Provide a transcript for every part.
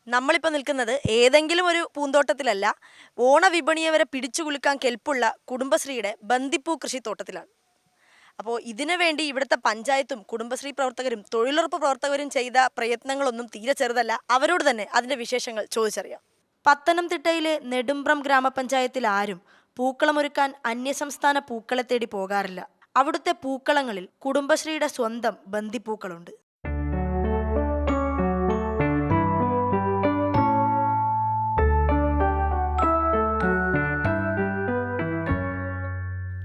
നമ്മളിപ്പോൾ നിൽക്കുന്നത് ഏതെങ്കിലും ഒരു പൂന്തോട്ടത്തിലല്ല, ഓണവിപണിയെ വരെ പിടിച്ചുകുലുക്കാൻ കെൽപ്പുള്ള കുടുംബശ്രീയുടെ ബന്ദിപ്പൂ കൃഷിത്തോട്ടത്തിലാണ്. അപ്പോൾ ഇതിനു വേണ്ടി ഇവിടുത്തെ പഞ്ചായത്തും കുടുംബശ്രീ പ്രവർത്തകരും തൊഴിലുറപ്പ് പ്രവർത്തകരും ചെയ്ത പ്രയത്നങ്ങളൊന്നും തീരെ ചെറുതല്ല. അവരോട് തന്നെ അതിൻ്റെ വിശേഷങ്ങൾ ചോദിച്ചറിയാം. പത്തനംതിട്ടയിലെ നെടുമ്പ്രം ഗ്രാമപഞ്ചായത്തിൽ ആരും പൂക്കളമൊരുക്കാൻ അന്യസംസ്ഥാന പൂക്കളെ തേടി പോകാറില്ല. അവിടുത്തെ പൂക്കളങ്ങളിൽ കുടുംബശ്രീയുടെ സ്വന്തം ബന്ദിപ്പൂക്കളുണ്ട്.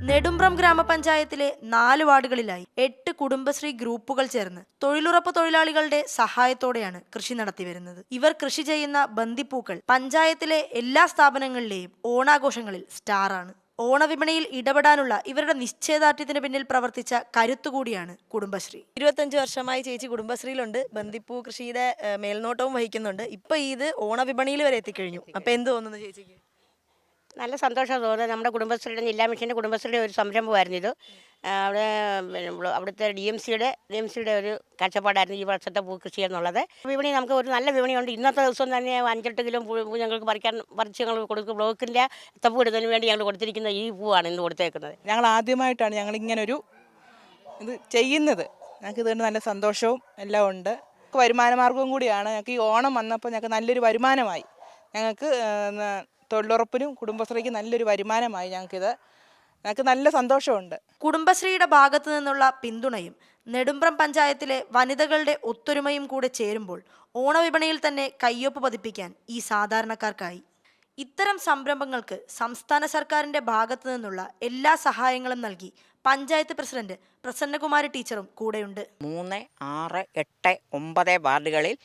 നെടുമ്പ്രം ഗ്രാമപഞ്ചായത്തിലെ 4 വാർഡുകളിലായി 8 കുടുംബശ്രീ ഗ്രൂപ്പുകൾ ചേർന്ന് തൊഴിലുറപ്പ് തൊഴിലാളികളുടെ സഹായത്തോടെയാണ് കൃഷി നടത്തിവരുന്നത്. ഇവർ കൃഷി ചെയ്യുന്ന ബന്ദിപ്പൂക്കൾ പഞ്ചായത്തിലെ എല്ലാ സ്ഥാപനങ്ങളിലെയും ഓണാഘോഷങ്ങളിൽ സ്റ്റാറാണ്. ഓണവിപണിയിൽ ഇടപെടാനുള്ള ഇവരുടെ നിശ്ചയദാർഢ്യത്തിന് പിന്നിൽ പ്രവർത്തിച്ച കരുത്തുകൂടിയാണ് കുടുംബശ്രീ. 25 വർഷമായി ചേച്ചി കുടുംബശ്രീയിലുണ്ട്. ബന്ദിപ്പൂ കൃഷിയുടെ മേൽനോട്ടവും വഹിക്കുന്നുണ്ട്. ഇപ്പൊ ഇത് ഓണവിപണിയിൽ വരെ എത്തിക്കഴിഞ്ഞു. അപ്പൊ എന്ത് തോന്നുന്നു ചേച്ചിക്ക്? നല്ല സന്തോഷം തോന്നുന്നത്. നമ്മുടെ കുടുംബശ്രീയുടെ ജില്ലാ മിഷൻ്റെ കുടുംബശ്രീയുടെ ഒരു സംരംഭമായിരുന്നു ഇത്. അവിടെ അവിടുത്തെ ഡി എം സിയുടെ ഒരു കാഴ്ചപ്പാടായിരുന്നു ഈ വർഷത്തെ പൂക്കൃഷി എന്നുള്ളത്. വിപണി നമുക്ക് ഒരു നല്ല വിപണിയുണ്ട്. ഇന്നത്തെ ദിവസം തന്നെ 5-8 കിലോ പൂ ഞങ്ങൾക്ക് പറിച്ച് ഞങ്ങൾ കൊടുക്കും. ബ്ലോക്കിൻ്റെ എത്തപ്പൂ ഇടുന്നതിന് വേണ്ടി ഞങ്ങൾ കൊടുത്തിരിക്കുന്ന ഈ പൂവാണ് ഇന്ന് കൊടുത്തേക്കുന്നത്. ഞങ്ങൾ ആദ്യമായിട്ടാണ് ഞങ്ങളിങ്ങനൊരു ഇത് ചെയ്യുന്നത്. ഞങ്ങൾക്ക് ഇതുകൊണ്ട് നല്ല സന്തോഷവും എല്ലാം ഉണ്ട്. വരുമാനമാർഗവും കൂടിയാണ്. ഞങ്ങൾക്ക് ഈ ഓണം വന്നപ്പോൾ ഞങ്ങൾക്ക് നല്ലൊരു വരുമാനമായി. ഞങ്ങൾക്ക് തൊഴിലുറപ്പിനും കുടുംബശ്രീക്ക് നല്ലൊരു വരുമാനമായി. ഞങ്ങൾക്ക് നല്ല സന്തോഷമുണ്ട്. കുടുംബശ്രീയുടെ ഭാഗത്തു നിന്നുള്ള പിന്തുണയും നെടുമ്പ്രം പഞ്ചായത്തിലെ വനിതകളുടെ ഒത്തൊരുമയും കൂടെ ചേരുമ്പോൾ ഓണവിപണിയിൽ തന്നെ കയ്യൊപ്പ് പതിപ്പിക്കാൻ ഈ സാധാരണക്കാർക്കായി. ഇത്തരം സംരംഭങ്ങൾക്ക് സംസ്ഥാന സർക്കാരിൻ്റെ ഭാഗത്തു നിന്നുള്ള എല്ലാ സഹായങ്ങളും നൽകി പഞ്ചായത്ത് പ്രസിഡന്റ് പ്രസന്നകുമാരി ടീച്ചറും കൂടെയുണ്ട്. 3, 6, 8, 9 വാർഡുകളിൽ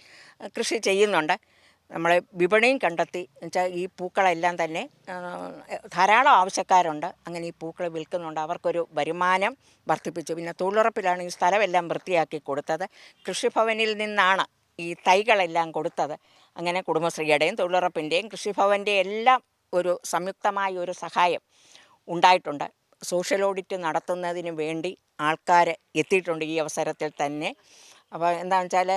കൃഷി ചെയ്യുന്നുണ്ട്. നമ്മൾ വിപണിയും കണ്ടെത്തി വെച്ചാൽ ഈ പൂക്കളെല്ലാം തന്നെ ധാരാളം ആവശ്യക്കാരുണ്ട്. അങ്ങനെ ഈ പൂക്കൾ വിൽക്കുന്നുണ്ട്. അവർക്കൊരു വരുമാനം വർദ്ധിപ്പിച്ചു. പിന്നെ തൊഴിലുറപ്പിലാണ് ഈ സ്ഥലമെല്ലാം വൃത്തിയാക്കി കൊടുത്തത്. കൃഷിഭവനിൽ നിന്നാണ് ഈ തൈകളെല്ലാം കൊടുത്തത്. അങ്ങനെ കുടുംബശ്രീയുടെയും തൊഴിലുറപ്പിൻ്റെയും കൃഷിഭവൻ്റെയും എല്ലാം ഒരു സംയുക്തമായ ഒരു സഹായം ഉണ്ടായിട്ടുണ്ട്. സോഷ്യൽ ഓഡിറ്റ് നടത്തുന്നതിന് വേണ്ടി ആൾക്കാർ എത്തിയിട്ടുണ്ട് ഈ അവസരത്തിൽ തന്നെ. അപ്പോൾ എന്താണെന്ന് വെച്ചാൽ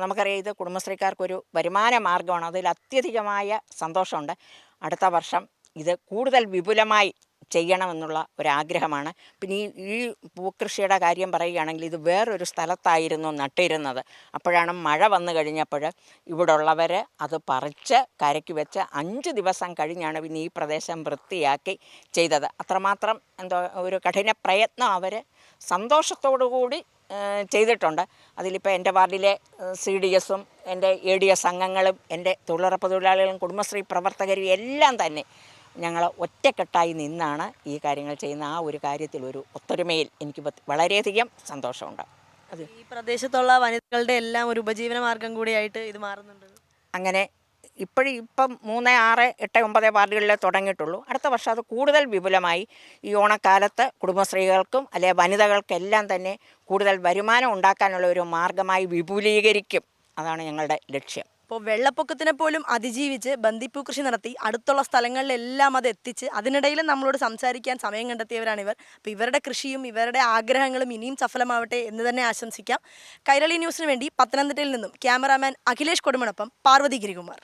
നമുക്കറിയാം ഇത് കുടുംബശ്രീക്കാർക്കൊരു വരുമാന മാർഗ്ഗമാണ്. അതിൽ അത്യധികമായ സന്തോഷമുണ്ട്. അടുത്ത വർഷം ഇത് കൂടുതൽ വിപുലമായി ചെയ്യണമെന്നുള്ള ഒരാഗ്രഹമാണ്. പിന്നെ ഈ പൂക്കൃഷിയുടെ കാര്യം പറയുകയാണെങ്കിൽ ഇത് വേറൊരു സ്ഥലത്തായിരുന്നു നട്ടിരുന്നത്. അപ്പോഴാണ് മഴ വന്നു കഴിഞ്ഞപ്പോൾ ഇവിടെയുള്ളവർ അത് പറിച്ച് കരയ്ക്ക് വെച്ച് 5 ദിവസം കഴിഞ്ഞാണ് പിന്നെ ഈ പ്രദേശം വൃത്തിയാക്കി ചെയ്തത്. അത്രമാത്രം ഒരു കഠിന പ്രയത്നം അവർ സന്തോഷത്തോടു കൂടി ചെയ്തിട്ടുണ്ട്. അതിലിപ്പോൾ എൻ്റെ വാർഡിലെ CDSും എൻ്റെ ADS അംഗങ്ങളും എൻ്റെ തൊഴിലുറപ്പ് തൊഴിലാളികളും കുടുംബശ്രീ പ്രവർത്തകരും എല്ലാം തന്നെ ഞങ്ങൾ ഒറ്റക്കെട്ടായി നിന്നാണ് ഈ കാര്യങ്ങൾ ചെയ്യുന്ന. ആ ഒരു കാര്യത്തിൽ ഒരു ഒത്തൊരുമയിൽ എനിക്ക് വളരെയധികം സന്തോഷമുണ്ട്. അത് ഈ പ്രദേശത്തുള്ള വനിതകളുടെ എല്ലാം ഒരു ഉപജീവന മാർഗം കൂടിയായിട്ട് ഇത് മാറുന്നുണ്ട്. അങ്ങനെ ഇപ്പം 3, 6, 8, 9 വാർഡുകളിലേ തുടങ്ങിയിട്ടുള്ളൂ. അടുത്ത വർഷം അത് കൂടുതൽ വിപുലമായി ഈ ഓണക്കാലത്ത് കുടുംബശ്രീകൾക്കും അല്ലെ വനിതകൾക്കെല്ലാം തന്നെ കൂടുതൽ വരുമാനം ഉണ്ടാക്കാനുള്ള ഒരു മാർഗമായി വിപുലീകരിക്കും. അതാണ് ഞങ്ങളുടെ ലക്ഷ്യം. അപ്പോൾ വെള്ളപ്പൊക്കത്തിനെ പോലും അതിജീവിച്ച് ബന്ദിപ്പൂ കൃഷി നടത്തി അടുത്തുള്ള സ്ഥലങ്ങളിലെല്ലാം അത് എത്തിച്ച് അതിനിടയിലും നമ്മളോട് സംസാരിക്കാൻ സമയം കണ്ടെത്തിയവരാണിവർ. അപ്പോൾ ഇവരുടെ കൃഷിയും ഇവരുടെ ആഗ്രഹങ്ങളും ഇനിയും സഫലമാവട്ടെ എന്ന് തന്നെ ആശംസിക്കാം. കൈരളി ന്യൂസിന് വേണ്ടി പത്തനംതിട്ടയിൽ നിന്നും ക്യാമറാമാൻ അഖിലേഷ് കൊടുമണൊപ്പം പാർവതി ഗിരികുമാർ.